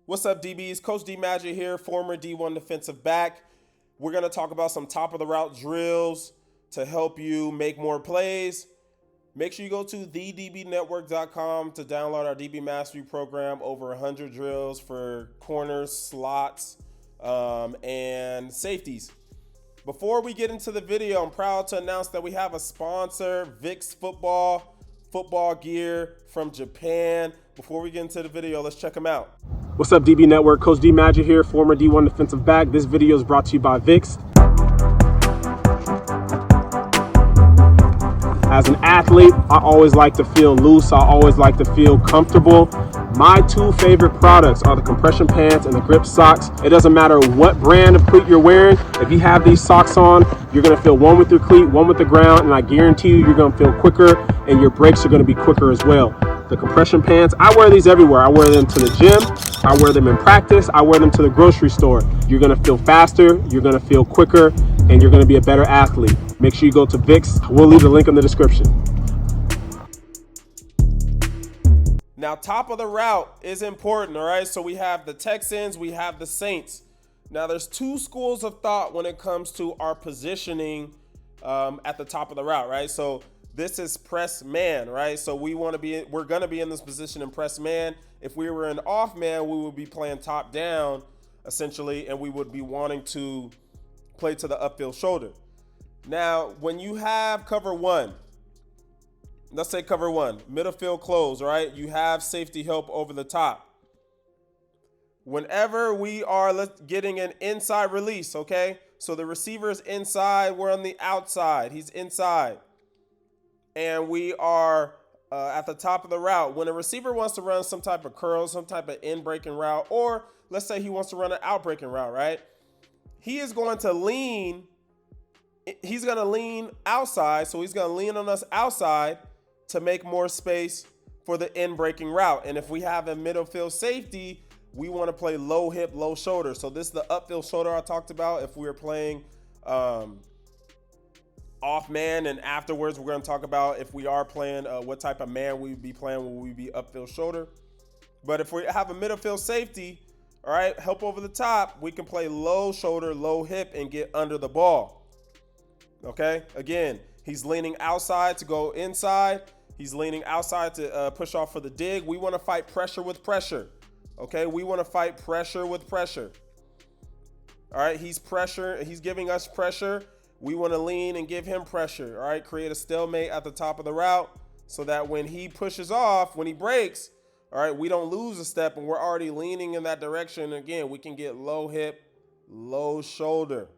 What's up, DBs? Coach D Magic here, former D1 defensive back. We're going to talk about some top of the route drills to help you make more plays. Make sure you go to thedbnetwork.com to download our DB Mastery program. Over 100 drills for corners, slots, and safeties. Before we get into the video, I'm proud to announce that we have a sponsor, VIX football gear from Japan. Before we get into the video, let's check them out. What's up, DB Network? Coach D Magic here, former D1 defensive back. This video is brought to you by VIX. As an athlete, I always like to feel loose. I always like to feel comfortable. My two favorite products are the compression pants and the grip socks. It doesn't matter what brand of cleat you're wearing. If you have these socks on, you're gonna feel one with your cleat, one with the ground, and I guarantee you're gonna feel quicker and your brakes are gonna be quicker as well. The compression pants, I wear these everywhere. I wear them to the gym, I wear them in practice, I wear them to the grocery store. You're gonna feel faster, you're gonna feel quicker, and you're gonna be a better athlete. Make sure you go to VIX. We'll leave the link in the description. Now, top of the route is important, all right? So we have the Texans, we have the Saints. Now, there's two schools of thought when it comes to our positioning at the top of the route, right? So this is press man, right? So we're gonna be in this position in press man. If we were in off man, we would be playing top down, essentially, and we would be wanting to play to the upfield shoulder. Now, when you have cover one, let's say cover one, middle field close, right? You have safety help over the top. Whenever we are getting an inside release, okay? So the receiver is inside, we're on the outside, he's inside. And we are at the top of the route. When a receiver wants to run some type of curl, some type of in-breaking route, or let's say he wants to run an out-breaking route, right? He is going to lean, he's going to lean outside, so he's going to lean on us outside to make more space for the in-breaking route. And if we have a middle field safety, we want to play low hip, low shoulder. So this is the upfield shoulder I talked about. If we were playing off man, and afterwards we're going to talk about if we are playing what type of man we would be playing. Will we be upfield shoulder? But if we have a middle field safety, all right, help over the top, we can play low shoulder, low hip, and get under the ball. Okay, again, he's leaning outside to go inside. He's leaning outside to push off for the dig. We want to fight pressure with pressure. Okay, we want to fight pressure with pressure. All right, he's giving us pressure. We want to lean and give him pressure. All right, create a stalemate at the top of the route so that when he pushes off, when he breaks, all right, we don't lose a step and we're already leaning in that direction. Again, we can get low hip, low shoulder.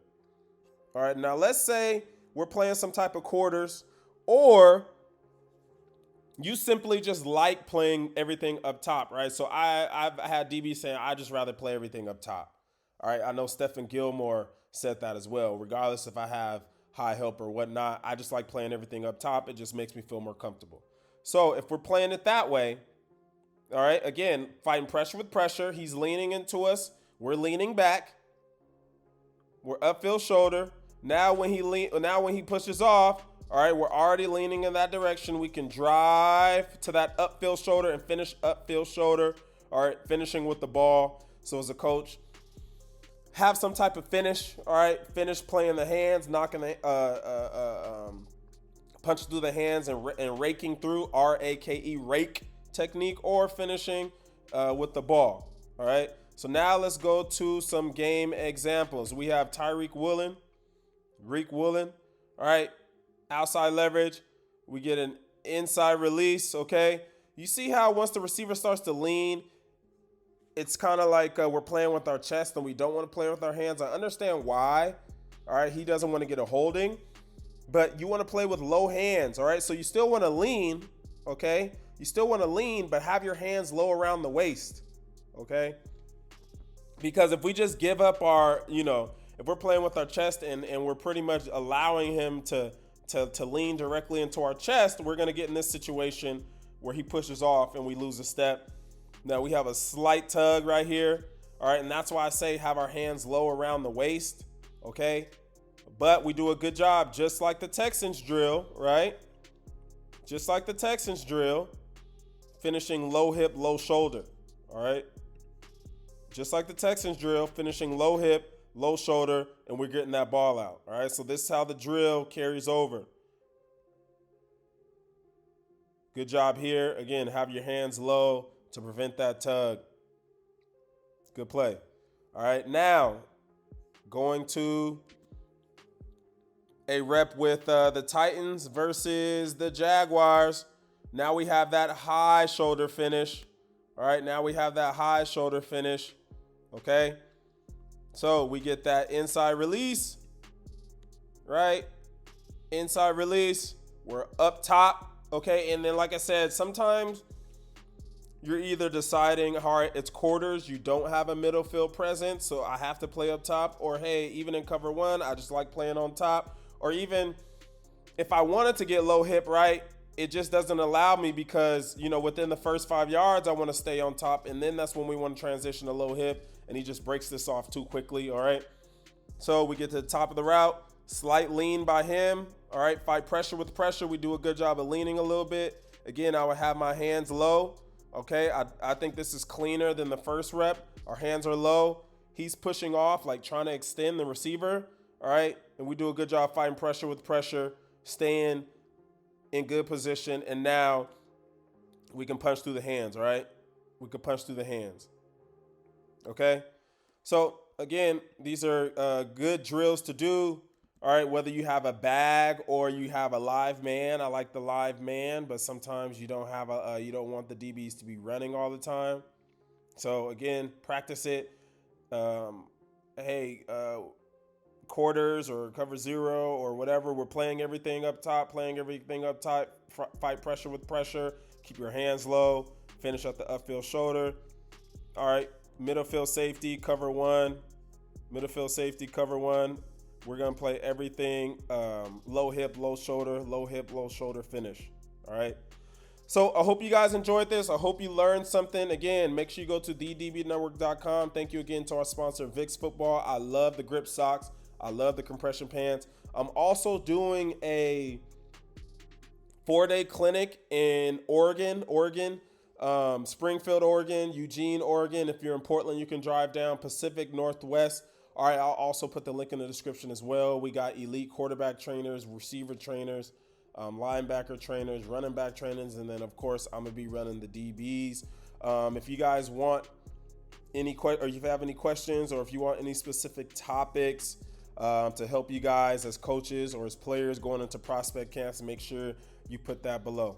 All right, now let's say we're playing some type of quarters, or you simply just like playing everything up top, right? So I've had DB saying, I just rather play everything up top. All right, I know Stephen Gilmore said that as well. Regardless if I have high help or whatnot, I just like playing everything up top. It just makes me feel more comfortable. So if we're playing it that way, all right, again, fighting pressure with pressure. He's leaning into us. We're leaning back. We're upfield shoulder. Now when he pushes off, all right, we're already leaning in that direction. We can drive to that upfield shoulder and finish upfield shoulder. All right, finishing with the ball. So as a coach, have some type of finish. All right, finish playing the hands, knocking the punch through the hands and raking through, R-A-K-E, rake technique, or finishing with the ball. All right, so now let's go to some game examples. We have Woolen. All right, outside leverage. We get an inside release. Okay, you see how once the receiver starts to lean, it's kind of like we're playing with our chest and we don't want to play with our hands. I understand why. All right, he doesn't want to get a holding, but you want to play with low hands. All right, so you still want to lean. Okay, you still want to lean, but have your hands low around the waist. Okay, because if we just give up our, if we're playing with our chest and we're pretty much allowing him to lean directly into our chest, we're going to get in this situation where he pushes off and we lose a step. Now we have a slight tug right here. All right, and that's why I say have our hands low around the waist. Okay, but we do a good job, just like the Texans drill, right? Just like the Texans drill, finishing low hip, low shoulder. All right. just like the Texans drill, finishing low hip, low shoulder, and we're getting that ball out. All right, so this is how the drill carries over. Good job here. Again, have your hands low to prevent that tug. Good play. All right, now going to a rep with the Titans versus the Jaguars. Now we have that high shoulder finish. All right, now we have that high shoulder finish. Okay, so we get that inside release, right? Inside release. We're up top. Okay, and then like I said, sometimes you're either deciding, all right, it's quarters, you don't have a middle field presence, so I have to play up top, or hey, even in cover one, I just like playing on top, or even if I wanted to get low hip, right, it just doesn't allow me because, you know, within the first 5 yards, I want to stay on top, and then that's when we want to transition to low hip, and he just breaks this off too quickly, all right? So we get to the top of the route, slight lean by him, all right, fight pressure with pressure. We do a good job of leaning a little bit. Again, I would have my hands low. Okay, I think this is cleaner than the first rep. Our hands are low. He's pushing off, like trying to extend the receiver. All right, and we do a good job fighting pressure with pressure, staying in good position, and now we can punch through the hands. All right, we can punch through the hands. Okay, so again, these are good drills to do. All right, whether you have a bag or you have a live man. I like the live man, but sometimes you don't have you don't want the DBs to be running all the time. So again, practice it. Quarters or cover zero or whatever. We're playing everything up top, fight pressure with pressure. Keep your hands low. Finish at the upfield shoulder. All right, middle field safety, cover one. Middle field safety, cover one. We're going to play everything low hip, low shoulder finish. All right. So I hope you guys enjoyed this. I hope you learned something. Again, make sure you go to thedbnetwork.com. Thank you again to our sponsor, VIX Football. I love the grip socks. I love the compression pants. I'm also doing a 4-day clinic in Oregon, Springfield, Oregon, Eugene, Oregon. If you're in Portland, you can drive down Pacific Northwest. All right, I'll also put the link in the description as well. We got elite quarterback trainers, receiver trainers, linebacker trainers, running back trainers, and then, of course, I'm going to be running the DBs. If you guys want any or if you have any questions or if you want any specific topics to help you guys as coaches or as players going into prospect camps, make sure you put that below.